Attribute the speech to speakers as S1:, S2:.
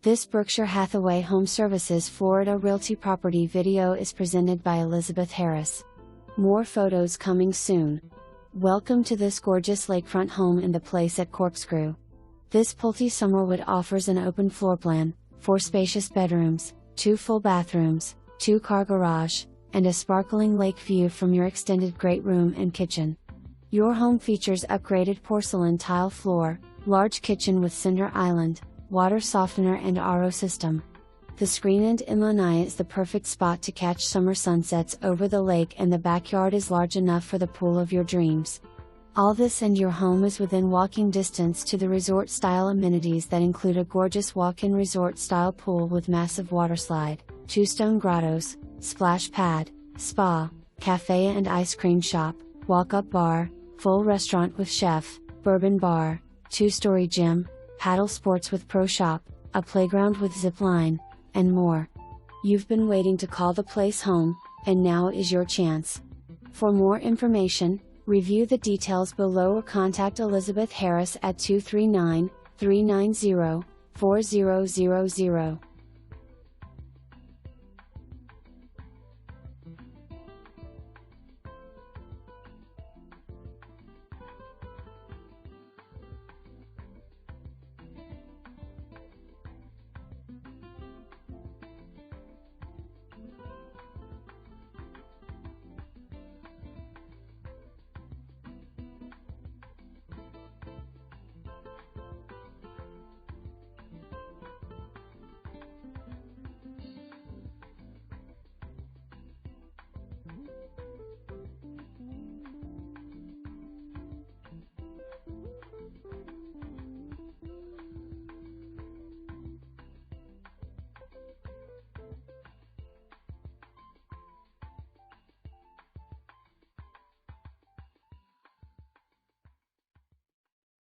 S1: This Berkshire Hathaway HomeServices Florida Realty property video is presented by Elizabeth Harris. More photos coming soon. Welcome to this gorgeous lakefront home in the place at Corkscrew. This Pulte Summerwood offers an open floor plan, 4 spacious bedrooms, 2 full bathrooms, 2-car garage, and a sparkling lake view from your extended great room and kitchen. Your home features upgraded porcelain tile floor, large kitchen with cinder island, water softener and RO system. The screenend-in lanai is the perfect spot to catch summer sunsets over the lake, and the backyard is large enough for the pool of your dreams. All this and your home is within walking distance to the resort-style amenities that include a gorgeous walk-in resort-style pool with massive waterslide, 2 stone grottos, splash pad, spa, cafe and ice cream shop, walk-up bar, full restaurant with chef, bourbon bar, 2-story gym, paddle sports with pro shop, a playground with zip line, and more. You've been waiting to call the place home, and now is your chance. For more information, review the details below or contact Elizabeth Harris at 239-390-4000.